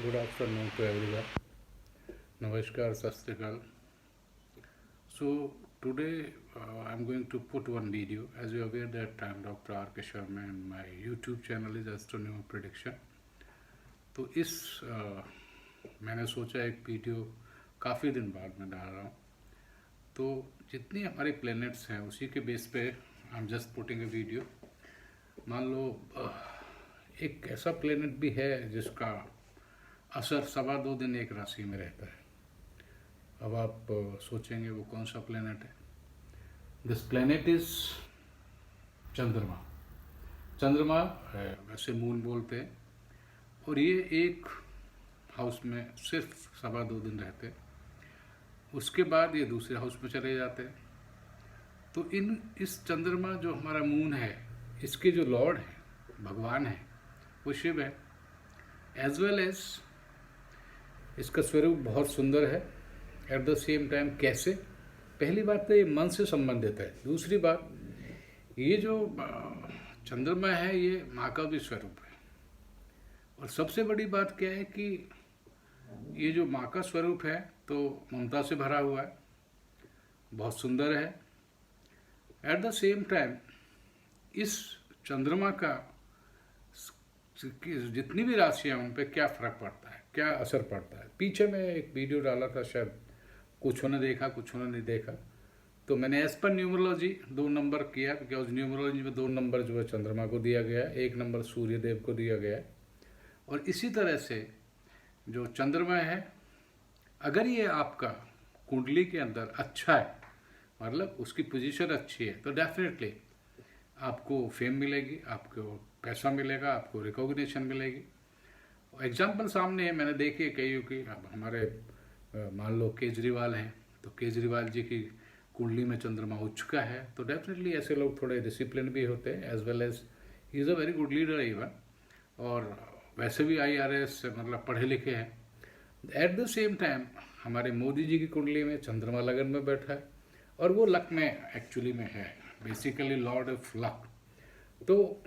Good afternoon to everyone. Namaskar, Sastikal. So today I'm going to put one video. As you are aware that I'm Dr. R. K. Sharma and my YouTube channel is Astronomy Prediction. तो इस मैंने सोचा एक video काफ़ी दिन बाद मैं डाल रहा हूँ. तो जितनी हमारे प्लैनेट्स हैं उसी के बेस पे I am just putting a video. मान लो एक ऐसा प्लैनेट भी है जिसका असर 2.25 दिन एक राशि में रहता है. अब आप सोचेंगे वो कौन सा प्लेनेट है. दिस प्लेनेट इज चंद्रमा. चंद्रमा वैसे मून बोलते हैं और ये एक हाउस में सिर्फ 2.25 दिन रहते हैं. उसके बाद ये दूसरे हाउस में चले जाते हैं. तो इस चंद्रमा जो हमारा मून है इसके जो लॉर्ड है भगवान है वो शिव है. एज वेल एज इसका स्वरूप बहुत सुंदर है. एट द सेम टाइम कैसे, पहली बात तो ये मन से संबंधित है. दूसरी बात ये जो चंद्रमा है ये माँ का भी स्वरूप है. और सबसे बड़ी बात क्या है कि ये जो माँ का स्वरूप है तो ममता से भरा हुआ है, बहुत सुंदर है. एट द सेम टाइम इस चंद्रमा का जितनी भी राशियाँ उन पर क्या फर्क पड़ता है, क्या असर पड़ता है. पीछे मैं एक वीडियो डाला था, शायद कुछ ने देखा कुछ ने नहीं देखा. तो मैंने एज पर न्यूमरोलॉजी 2 नंबर किया, बिकॉज न्यूमरोलॉजी में 2 नंबर जो है चंद्रमा को दिया गया है, 1 नंबर सूर्य देव को दिया गया है. और इसी तरह से जो चंद्रमा है अगर ये आपका कुंडली के अंदर अच्छा है, मतलब उसकी पोजीशन अच्छी है, तो डेफिनेटली आपको फेम मिलेगी, आपको पैसा मिलेगा, आपको रिकॉग्निशन मिलेगी. एग्जाम्पल सामने है, मैंने देखे कई कि अब हमारे मान लो केजरीवाल हैं, तो केजरीवाल जी की कुंडली में चंद्रमा उच्च का है. तो डेफिनेटली ऐसे लोग थोड़े डिसिप्लिन भी होते हैं, as well as he is a very good leader even. और वैसे भी IRS मतलब पढ़े लिखे हैं. एट द सेम टाइम हमारे मोदी जी की कुंडली में चंद्रमा लगन में बैठा है और वो लक में एक्चुअली में है, बेसिकली लॉर्ड ऑफ लक. तो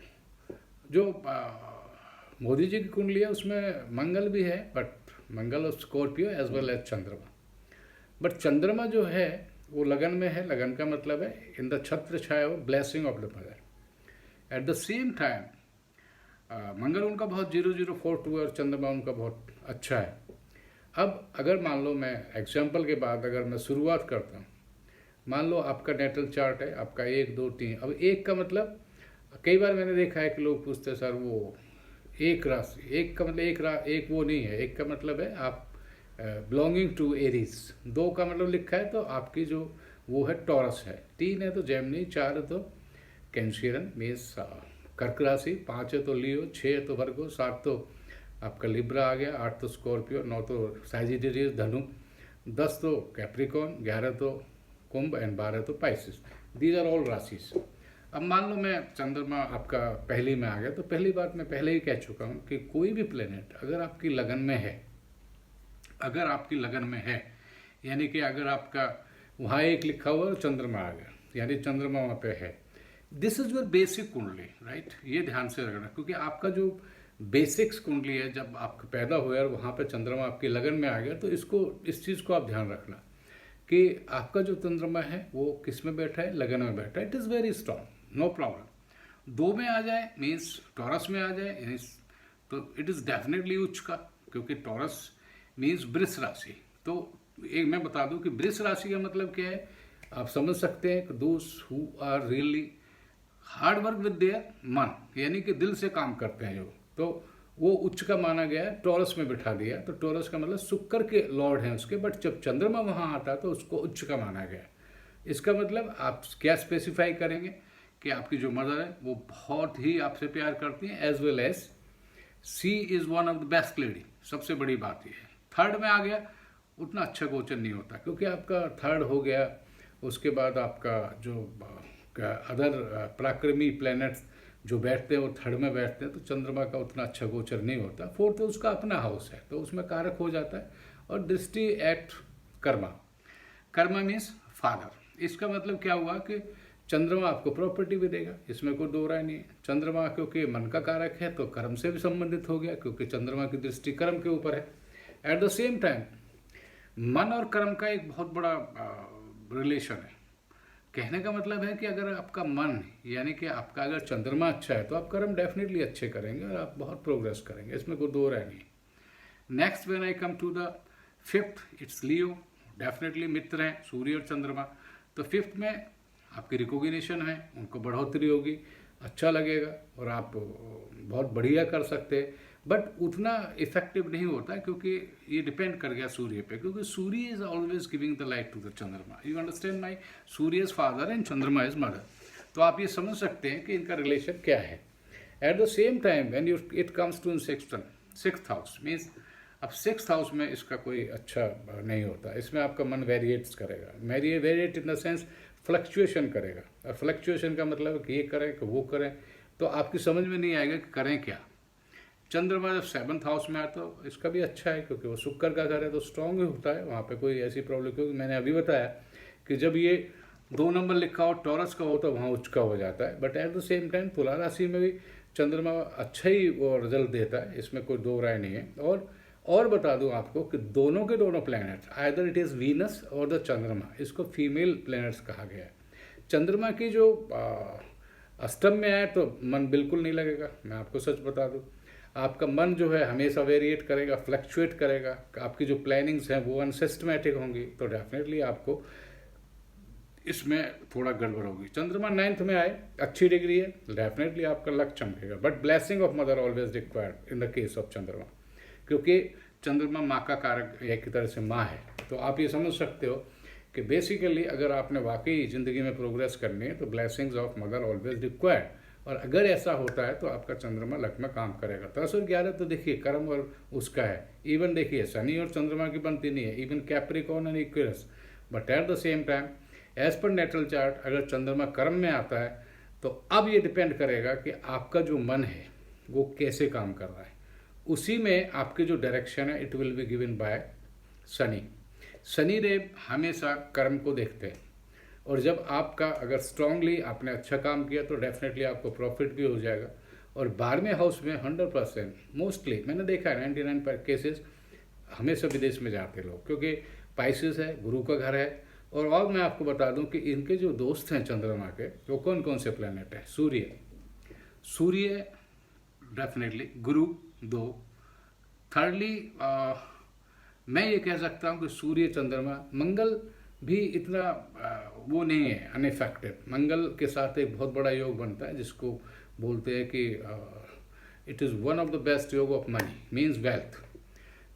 जो मोदी जी की कुंडली है उसमें मंगल भी है, बट मंगल और स्कॉर्पियो एज वेल एज चंद्रमा. बट चंद्रमा जो है वो लगन में है. लगन का मतलब है इन द छत्र छाया blessing of the mother. At the same time Mangal उनका बहुत 0042 है और चंद्रमा उनका बहुत अच्छा है. अब अगर मान लो मैं एग्जाम्पल के बाद अगर मैं शुरुआत करता हूँ, मान लो आपका नेटल चार्ट है, आपका 1 2 3. अब 1 का मतलब कई बार मैंने देखा है कि लोग पूछते हैं सर वो एक राशि, 1 का मतलब एक वो नहीं है. 1 का मतलब है आप बिलोंगिंग टू एरीज. 2 का मतलब लिखा है तो आपकी जो वो है टॉरस है. 3 है तो जेमिनी, 4 है तो कैंसियरन मेष कर्क राशि, 5 है तो लियो, 6 है तो वर्गो, 7 तो आपका लिब्रा आ गया, 8 तो स्कॉर्पियो, 9 तो साजिटेरियस धनु, 10 तो कैप्रिकॉन, 11 तो कुंभ एंड 12 तो पाइसिस. दीज आर ऑल राशिस. अब मान लो मैं चंद्रमा आपका पहली में आ गया, तो पहली बात मैं पहले ही कह चुका हूँ कि कोई भी प्लेनेट अगर आपकी लगन में है, अगर आपकी लगन में है यानी कि अगर आपका वहाँ 1 लिखा हुआ और चंद्रमा आ गया यानी चंद्रमा वहाँ पे है, दिस इज योर बेसिक कुंडली, राइट. ये ध्यान से रखना, क्योंकि आपका जो बेसिक्स कुंडली है जब आपका पैदा हुआ और वहाँ पे चंद्रमा आपकी लगन में आ गया, तो इस चीज़ को आप ध्यान रखना कि आपका जो चंद्रमा है वो किस में बैठा है, लगन में बैठा है. It is very strong, no problem. 2 में आ जाए मीन्स टॉरस में आ जाए तो इट इज़ डेफिनेटली उच्च का, क्योंकि टॉरस मीन्स वृष राशि. तो एक मैं बता दूं कि वृष राशि का मतलब क्या है, आप समझ सकते हैं कि those who are really hard work with their मन, यानी कि दिल से काम करते हैं जो, तो वो उच्च का माना गया है. टॉरस में बिठा दिया, तो टॉरस का मतलब शुक्र के लॉर्ड हैं उसके, बट जब चंद्रमा वहाँ आता है तो उसको उच्च का माना गया है. इसका मतलब आप क्या स्पेसिफाई करेंगे कि आपकी जो मदर है वो बहुत ही आपसे प्यार करती हैं, as well as she is one of the best lady. सबसे बड़ी बात ये है. 3rd में आ गया उतना अच्छा गोचर नहीं होता, क्योंकि आपका 3rd हो गया, उसके बाद आपका जो अदर पराक्रमी प्लैनेट्स जो बैठते हैं वो 3rd में बैठते हैं, तो चंद्रमा का उतना अच्छा गोचर नहीं होता. 4th उसका अपना हाउस है तो उसमें कारक हो जाता है. और दृष्टि at karma, karma means father. इसका मतलब क्या हुआ कि चंद्रमा आपको प्रॉपर्टी भी देगा, इसमें कोई दो राय नहीं है। चंद्रमा क्योंकि मन का कारक है तो कर्म से भी संबंधित हो गया, क्योंकि चंद्रमा की दृष्टि कर्म के ऊपर है। एट द सेम टाइम मन और कर्म का एक बहुत बड़ा रिलेशन है। कहने का मतलब है कि अगर आपका मन यानी कि आपका अगर चंद्रमा अच्छा है तो आप कर्म डेफिनेटली अच्छे करेंगे और आप बहुत प्रोग्रेस करेंगे, इसमें कोई दो राय नहीं। Next when I come to the fifth, it's Leo. Definitely मित्र हैं सूर्य और चंद्रमा, तो फिफ्थ में आपकी रिकॉग्निशन है, उनको बढ़ोतरी होगी, अच्छा लगेगा और आप बहुत बढ़िया कर सकते हैं। बट उतना इफेक्टिव नहीं होता क्योंकि ये डिपेंड कर गया सूर्य पे, क्योंकि Surya is always giving the light to the Chandrama. You understand my, Surya is father and Chandrama is mother. तो आप ये समझ सकते हैं कि इनका रिलेशन क्या है। At the same time when you it comes to in sixth house means अब सिक्स्थ हाउस में इसका कोई अच्छा नहीं होता, इसमें आपका मन वेरिएट्स करेगा। Variate in the sense fluctuation करेगा, और फ्लक्चुएशन का मतलब कि ये करें कि वो करें, तो आपकी समझ में नहीं आएगा कि करें क्या। चंद्रमा जब सेवन्थ हाउस में आया तो इसका भी अच्छा है, क्योंकि वो शुक्र का घर है तो स्ट्रांग ही होता है, वहाँ पे कोई ऐसी प्रॉब्लम, क्योंकि मैंने अभी बताया कि जब ये 2 नंबर लिखा हो टॉरस का हो तो वहाँ उच्च का हो जाता है। But at the same time तुला राशि में भी चंद्रमा अच्छा ही वो रिजल्ट देता है, इसमें कोई दो राय नहीं है। और बता दूं आपको कि दोनों के दोनों planets, either it is Venus और द चंद्रमा, इसको फीमेल प्लैनेट्स कहा गया है। चंद्रमा की जो अष्टम में आए तो मन बिल्कुल नहीं लगेगा, मैं आपको सच बता दूं। आपका मन जो है हमेशा वेरिएट करेगा, फ्लक्चुएट करेगा, आपकी जो प्लानिंग्स हैं वो अनसिस्टमेटिक होंगी, तो डेफिनेटली आपको इसमें थोड़ा गड़बड़ होगी। चंद्रमा 9th में आए, अच्छी डिग्री है, डेफिनेटली आपका लक चमकेगा। But blessing of mother always required in the case of Chandrama, क्योंकि चंद्रमा माँ का कारक एक की तरह से माँ है। तो आप ये समझ सकते हो कि बेसिकली अगर आपने वाकई ज़िंदगी में प्रोग्रेस करनी है तो blessings of mother always required, और अगर ऐसा होता है तो आपका चंद्रमा लक में काम करेगा। 10 और 11 तो देखिए कर्म और उसका है। इवन देखिए शनि और चंद्रमा की बनती नहीं है, even Capricorn and Aquarius. But at the same time as per natal chart अगर चंद्रमा कर्म में आता है तो अब ये डिपेंड करेगा कि आपका जो मन है वो कैसे काम कर रहा है, उसी में आपकी जो डायरेक्शन है it will be given by Shani. Shani Dev हमेशा कर्म को देखते हैं, और जब आपका अगर स्ट्रांगली आपने अच्छा काम किया तो डेफिनेटली आपको प्रॉफिट भी हो जाएगा। और 12वें हाउस में 100% मोस्टली मैंने देखा है 99 केसेस हमेशा विदेश में जाते लोग, क्योंकि पाइसेस है, गुरु का घर है। और मैं आपको बता दूं कि इनके जो दोस्त हैं चंद्रमा के, वो कौन कौन से प्लैनेट हैं। सूर्य डेफिनेटली, गुरु 2, थर्डली मैं ये कह सकता हूँ कि सूर्य चंद्रमा, मंगल भी इतना वो नहीं है अनइफेक्टिव। मंगल के साथ एक बहुत बड़ा योग बनता है जिसको बोलते हैं कि it is one of the best योग ऑफ मनी मीन्स वेल्थ।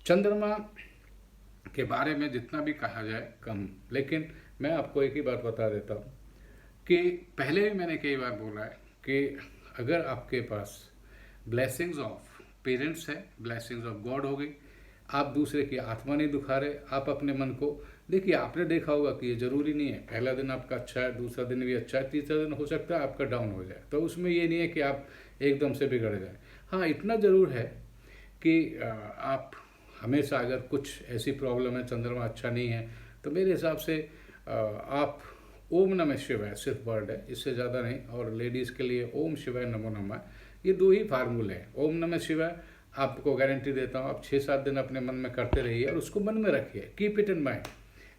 चंद्रमा के बारे में जितना भी कहा जाए कम, लेकिन मैं आपको एक ही बात बता देता हूँ कि पहले भी मैंने कई बार बोला है कि अगर आपके पास ब्लेसिंग्स ऑफ पेरेंट्स है, ब्लेसिंग्स ऑफ गॉड हो गई, आप दूसरे की आत्मा नहीं दुखा रहे, आप अपने मन को देखिए, आपने देखा होगा कि ये जरूरी नहीं है पहला दिन आपका अच्छा है, दूसरा दिन भी अच्छा है, तीसरा दिन हो सकता है आपका डाउन हो जाए, तो उसमें ये नहीं है कि आप एकदम से बिगड़ जाए। हाँ, इतना ज़रूर है कि आप हमेशा अगर कुछ ऐसी प्रॉब्लम है, चंद्रमा अच्छा नहीं है, तो मेरे हिसाब से आप ओम नमः शिवाय सिर्फ वर्ड है, इससे ज़्यादा नहीं। और लेडीज़ के लिए ओम शिवाय नमो नमः, ये 2 ही फार्मूले हैं। ओम नमः शिवाय आपको गारंटी देता हूँ, आप 6-7 दिन अपने मन में करते रहिए और उसको मन में रखिए, कीप इट इन माइंड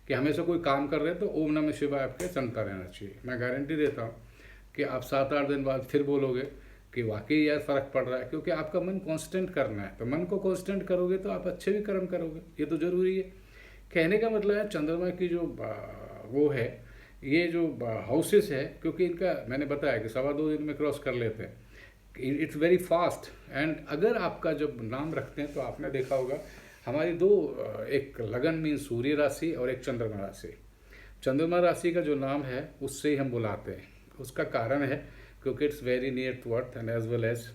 कि हमेशा कोई काम कर रहे हैं तो ओम नमः शिवाय आपके चलता रहना चाहिए। मैं गारंटी देता हूँ कि आप 7-8 दिन बाद फिर बोलोगे कि वाकई यार फ़र्क पड़ रहा है, क्योंकि आपका मन कांस्टेंट करना है। तो मन को कांस्टेंट करोगे तो आप अच्छे भी कर्म करोगे, ये तो ज़रूरी है। कहने का मतलब है चंद्रमा की जो वो है, ये जो हाउसेस है, क्योंकि इनका मैंने बताया कि 2.25 दिन में क्रॉस कर लेते हैं, इट्स वेरी फास्ट। एंड अगर आपका जब नाम रखते हैं तो आपने देखा होगा हमारी 2, एक लगन मीन सूर्य राशि और एक चंद्रमा राशि। चंद्रमा राशि का जो नाम है उससे ही हम बुलाते हैं, उसका कारण है क्योंकि it's very near to earth and as well as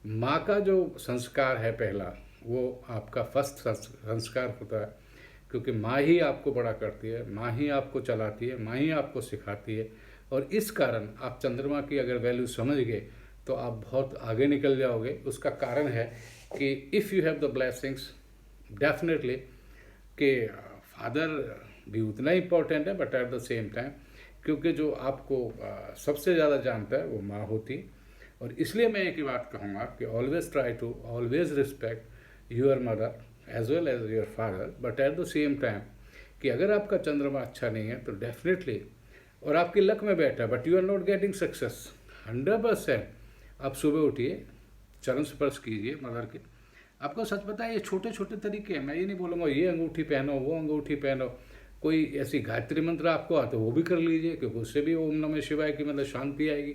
माँ का जो संस्कार है पहला, वो आपका फर्स्ट संस्कार होता है, क्योंकि माँ ही आपको बड़ा करती है, माँ ही आपको चलाती है, माँ ही आपको सिखाती है। और इस कारण आप चंद्रमा की अगर वैल्यू समझ गए तो आप बहुत आगे निकल जाओगे। उसका कारण है कि if you have the blessings, definitely कि फादर भी उतना इम्पोर्टेंट है, but at the same time क्योंकि जो आपको सबसे ज़्यादा जानता है वो माँ होती है। और इसलिए मैं एक ही बात कहूँगा कि always try to always respect your mother as well as your father, but at the same time कि अगर आपका चंद्रमा अच्छा नहीं है तो डेफिनेटली, और आपकी लक में बैठा but you are not getting success 100%, आप सुबह उठिए, चरण स्पर्श कीजिए मदर के। आपको सच पता है ये छोटे छोटे तरीके हैं, मैं ये नहीं बोलूँगा ये अंगूठी पहनो वो अंगूठी पहनो, कोई ऐसी गायत्री मंत्र आपको आते वो भी कर लीजिए, क्योंकि उससे भी ओम नमः शिवाय की मतलब शांति आएगी।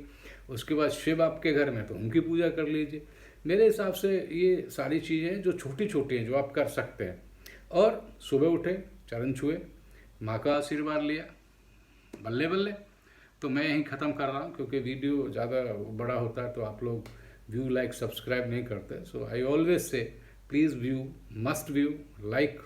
उसके बाद शिव आपके घर में तो उनकी पूजा कर लीजिए। मेरे हिसाब से ये सारी चीज़ें जो छोटी छोटी हैं जो आप कर सकते हैं। और सुबह उठे, चरण छुए, माँ का आशीर्वाद लिया, बल्ले बल्ले। तो मैं यहीं ख़त्म कर रहा हूँ, क्योंकि वीडियो ज़्यादा बड़ा होता है तो आप लोग व्यू लाइक सब्सक्राइब नहीं करते। So I always say please view, must view, like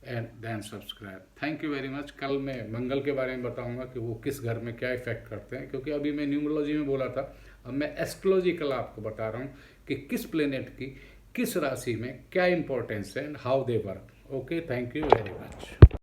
and then subscribe. Thank you very much. कल मैं मंगल के बारे में बताऊंगा कि वो किस घर में क्या इफेक्ट करते हैं, क्योंकि अभी मैं न्यूमरोलॉजी में बोला था, अब मैं एस्ट्रोलॉजी कल आपको बता रहा हूँ कि किस प्लेनेट की किस राशि में क्या इंपॉर्टेंस है and how they work. Okay, thank you very much.